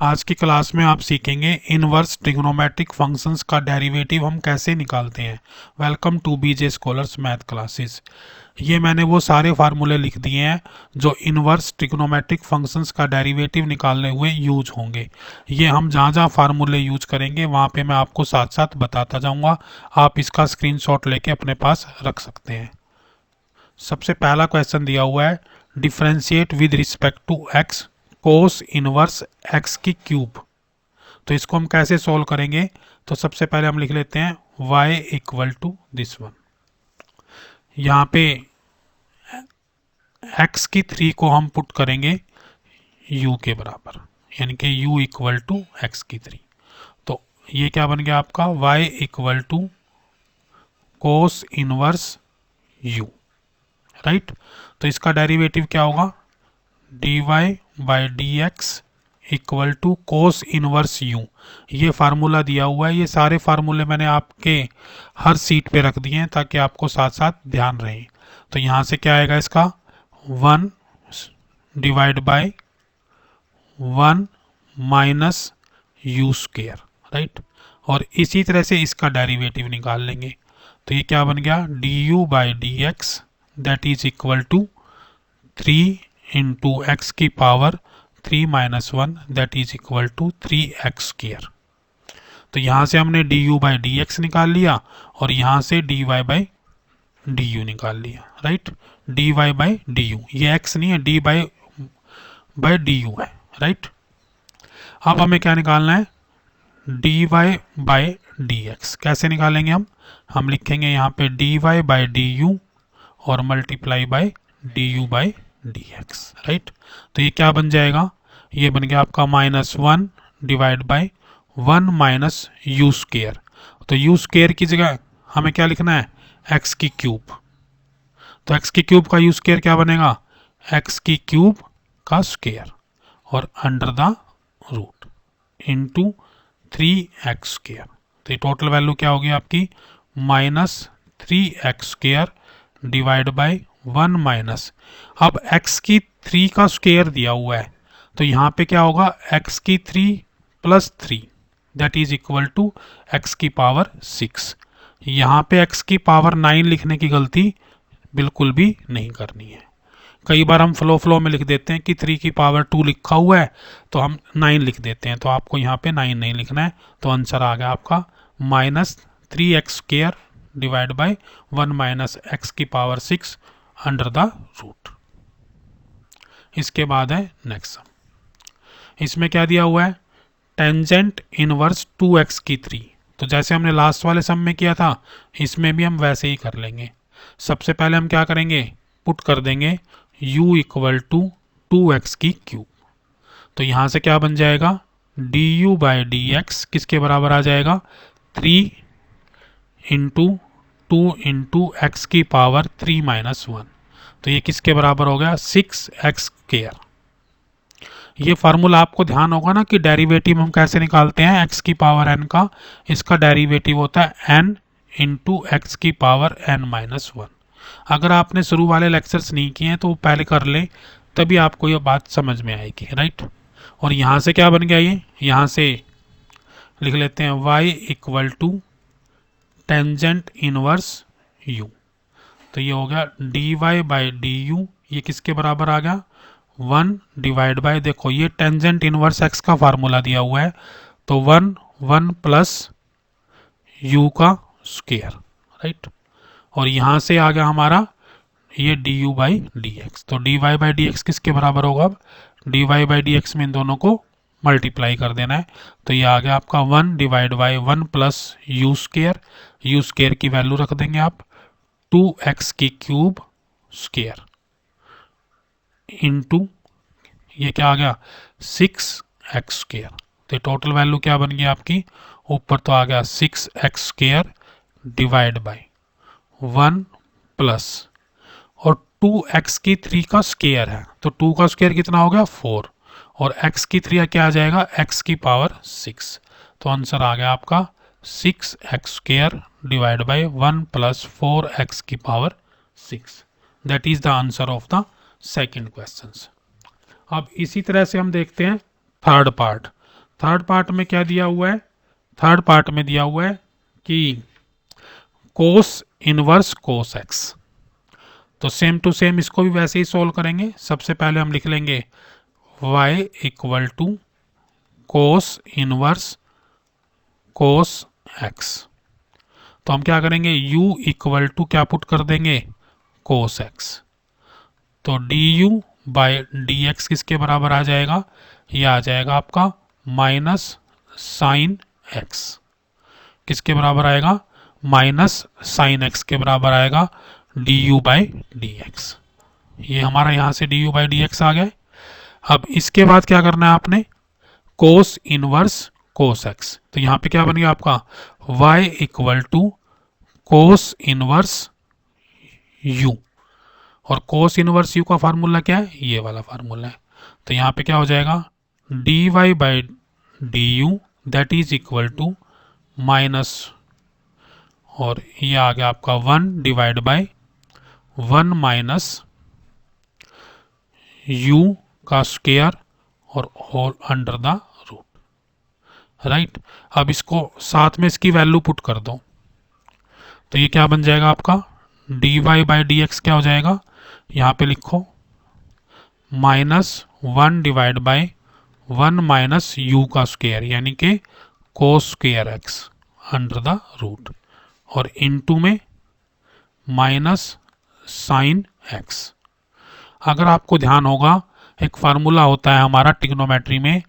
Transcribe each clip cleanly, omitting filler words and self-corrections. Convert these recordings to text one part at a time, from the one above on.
आज की क्लास में आप सीखेंगे इनवर्स ट्रिग्नोमेट्रिक फंक्शंस का डेरिवेटिव हम कैसे निकालते हैं। Welcome to BJ scholars math classes. ये मैंने वो सारे फार्मूले लिख दिए हैं जो इनवर्स ट्रिग्नोमेट्रिक फंक्शंस का डेरिवेटिव निकालने हुए यूज होंगे। ये हम जहाँ जहाँ फार्मूले यूज करेंगे वहाँ पे मैं आपको साथ साथ बताता जाऊँगा। आप इसका स्क्रीनशॉट लेके अपने पास रख सकते हैं। सबसे पहला क्वेश्चन दिया हुआ है, differentiate with respect to X cos inverse X की क्यूब। तो इसको हम कैसे सॉल्व करेंगे? तो सबसे पहले हम लिख लेते हैं y equal to this one. यहाँ पे x की 3 को हम पुट करेंगे u के बराबर, यानी कि u इक्वल टू एक्स की 3। तो ये क्या बन गया आपका y equal to cos inverse u, right. तो इसका डेरिवेटिव क्या होगा? dy by D X equal to cos inverse u। ये फार्मूला दिया हुआ है, ये सारे फार्मूले मैंने आपके हर सीट पे रख दिए हैं ताकि आपको साथ साथ ध्यान रहे। तो यहाँ से क्या आएगा इसका 1 divide by 1 minus you square, right. और इसी तरह से इसका डेरिवेटिव निकाल लेंगे। तो ये क्या बन गया D U by D X that is equal to 3 into X की power 3 minus 1 that is equal to 3x square. तो यहाँ से हमने D U by D X निकाल लिया और यहाँ से D Y by D U निकाल लिया, right. D Y by D U, ये x नहीं है, डी बाई डी यू है, राइट। अब हमें क्या निकालना है? D Y by D X. कैसे निकालेंगे हम लिखेंगे यहाँ पे D Y by D U और multiply by D U by D X, right. तो ये क्या बन जाएगा? ये बन गया आपका -1 divide by 1 minus you square. तो यू स्क्वेयर की जगह हमें क्या लिखना है? एक्स की क्यूब। तो एक्स की क्यूब का यू स्क्वेयर क्या बनेगा? एक्स की क्यूब का स्क्वेयर और under the root into 3x square. तो ये टोटल वैल्यू क्या होगी आपकी? -3x square divide by 1 minus, अब x की 3 का स्क्वेयर दिया हुआ है तो यहाँ पे क्या होगा? x की 3 plus 3 that is equal to x की पावर 6। यहाँ पे x की पावर 9 लिखने की गलती बिल्कुल भी नहीं करनी है। कई बार हम फ्लो में लिख देते हैं कि 3 की पावर 2 लिखा हुआ है तो हम 9 लिख देते हैं, तो आपको यहाँ पे 9 नहीं लिखना है। तो आंसर आ गया आपका -3x square divide by 1 minus x की पावर 6 अंडर द रूट। इसके बाद है नेक्स्ट सम। इसमें क्या दिया हुआ है? टेंजेंट इनवर्स 2x की 3। तो जैसे हमने लास्ट वाले सम में किया था इसमें भी हम वैसे ही कर लेंगे। सबसे पहले हम क्या करेंगे? पुट कर देंगे u इक्वल टू 2x की क्यूब। तो यहाँ से क्या बन जाएगा? D U by D X किसके बराबर आ जाएगा? 3 इंटू 2 इंटू एक्स की पावर 3 माइनस 1। तो ये किसके बराबर हो गया? 6x square. ये फार्मूला आपको ध्यान होगा ना कि डेरिवेटिव हम कैसे निकालते हैं x की पावर n का। इसका डेरिवेटिव होता है n इंटू एक्स की पावर n माइनस 1। अगर आपने शुरू वाले लेक्चर्स नहीं किए हैं तो पहले कर लें, तभी आपको ये बात समझ में आएगी, राइट। और यहाँ से क्या बन गया? ये यहाँ से लिख लेते हैं y equal to tangent inverse u। तो ये हो गया D Y by D U, ये किसके बराबर आ गया? 1 डिवाइड बाय, देखो ये टेंजेंट इनवर्स x का फार्मूला दिया हुआ है तो 1 प्लस u का स्क्वायर, राइट। और यहाँ से आ गया हमारा ये D U by D X. तो D Y by D X किसके बराबर होगा? अब D Y by D X में इन दोनों को मल्टीप्लाई कर देना है। तो ये आ गया आपका 1 divide by 1 plus you square. You square की वैल्यू रख देंगे आप 2x की क्यूब स्क्वेयर इंटू ये क्या आ गया? 6x square. तो टोटल वैल्यू क्या बन गई आपकी? ऊपर तो आ गया 6x square divide by 1 plus और 2x की 3 का स्क्वायर है तो 2 का स्क्वायर कितना हो गया? 4 और x की 3 क्या आ जाएगा? x की पावर 6। तो आंसर आ गया आपका 6x square divide by 1 plus 4x की power 6। That is the answer of the second question. अब इसी तरह से हम देखते हैं थर्ड पार्ट। थर्ड पार्ट में क्या दिया हुआ है, थर्ड पार्ट में दिया हुआ है कि कोस इनवर्स कोस एक्स। तो सेम टू सेम इसको भी वैसे ही सोल्व करेंगे। सबसे पहले हम लिख लेंगे y equal to cos inverse cos X. तो हम क्या करेंगे, u इक्वल टू क्या पुट कर देंगे, कोस एक्स। तो du बाय डी एक्स किसके बराबर आ जाएगा, ये आ जाएगा आपका माइनस साइन एक्स। किसके बराबर आएगा, माइनस साइन एक्स के बराबर आएगा du बाई डी एक्स। ये हमारा यहाँ से du बाई डी एक्स आ गया। अब इसके बाद क्या करना है आपने, कोस इनवर्स कोस एक्स। तो यहाँ पे क्या बन गया आपका y equal to cos inverse u, और कोस इनवर्स u का फार्मूला क्या है, ये वाला फार्मूला है। तो यहाँ पे क्या हो जाएगा, dy by D U that is equal to minus, और ये आ गया आपका 1 डिवाइड बाई 1 माइनस u का स्क्वायर और whole under the root, right. अब इसको साथ में इसकी वैल्यू पुट कर दो, तो ये क्या बन जाएगा आपका dy बाई डी एक्स क्या हो जाएगा, यहाँ पे लिखो minus 1 divide by 1 minus u का स्क्वायर यानी कि cos square X under the root, और इनटू में माइनस साइन एक्स। अगर आपको ध्यान होगा एक फार्मूला होता है हमारा ट्रिग्नोमेट्री में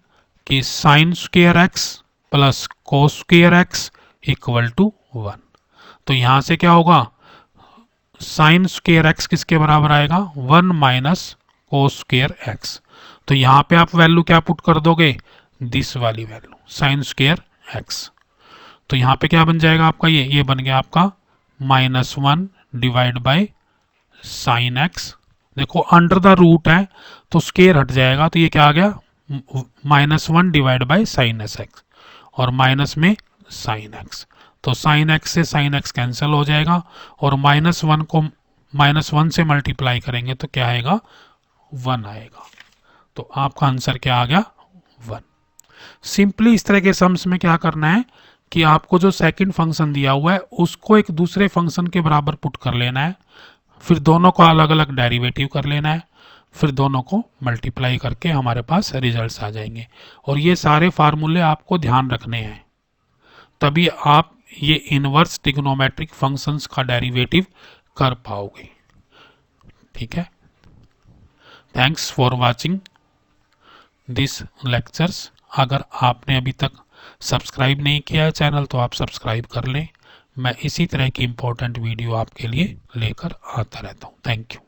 कि sine square X plus cos square X equal to 1। तो यहां से क्या होगा, साइन स्क्वायर एक्स किसके बराबर आएगा, 1 माइनस कोस स्क्वायर एक्स। तो यहाँ पे आप वैल्यू क्या पुट कर दोगे, दिस वाली वैल्यू साइन स्क्वायर एक्स। तो यहाँ पे क्या बन जाएगा आपका, ये बन गया आपका minus 1 divide by sine x. देखो अंडर द रूट है तो स्क्वायर हट जाएगा, तो ये क्या आ गया minus 1 divide by sine x, और माइनस में साइन एक्स। तो साइन एक्स से साइन एक्स कैंसिल हो जाएगा, और माइनस 1 को माइनस 1 से मल्टीप्लाई करेंगे तो क्या आएगा, 1 आएगा। तो आपका आंसर क्या आ गया, 1। सिंपली इस तरह के सम्स में क्या करना है कि आपको जो सेकंड फंक्शन दिया हुआ है उसको एक दूसरे फंक्शन के बराबर पुट कर लेना है, फिर दोनों को अलग अलग डेरिवेटिव कर लेना है, फिर दोनों को मल्टीप्लाई करके हमारे पास रिजल्ट्स आ जाएंगे। और ये सारे फार्मूले आपको ध्यान रखने हैं, तभी आप ये इनवर्स ट्रिग्नोमेट्रिक फंक्शंस का डेरिवेटिव कर पाओगे। ठीक है, thanks for watching this lectures. अगर आपने अभी तक सब्सक्राइब नहीं किया है चैनल तो आप सब्सक्राइब कर लें। मैं इसी तरह की इंपॉर्टेंट वीडियो आपके लिए लेकर आता रहता हूँ। Thank you.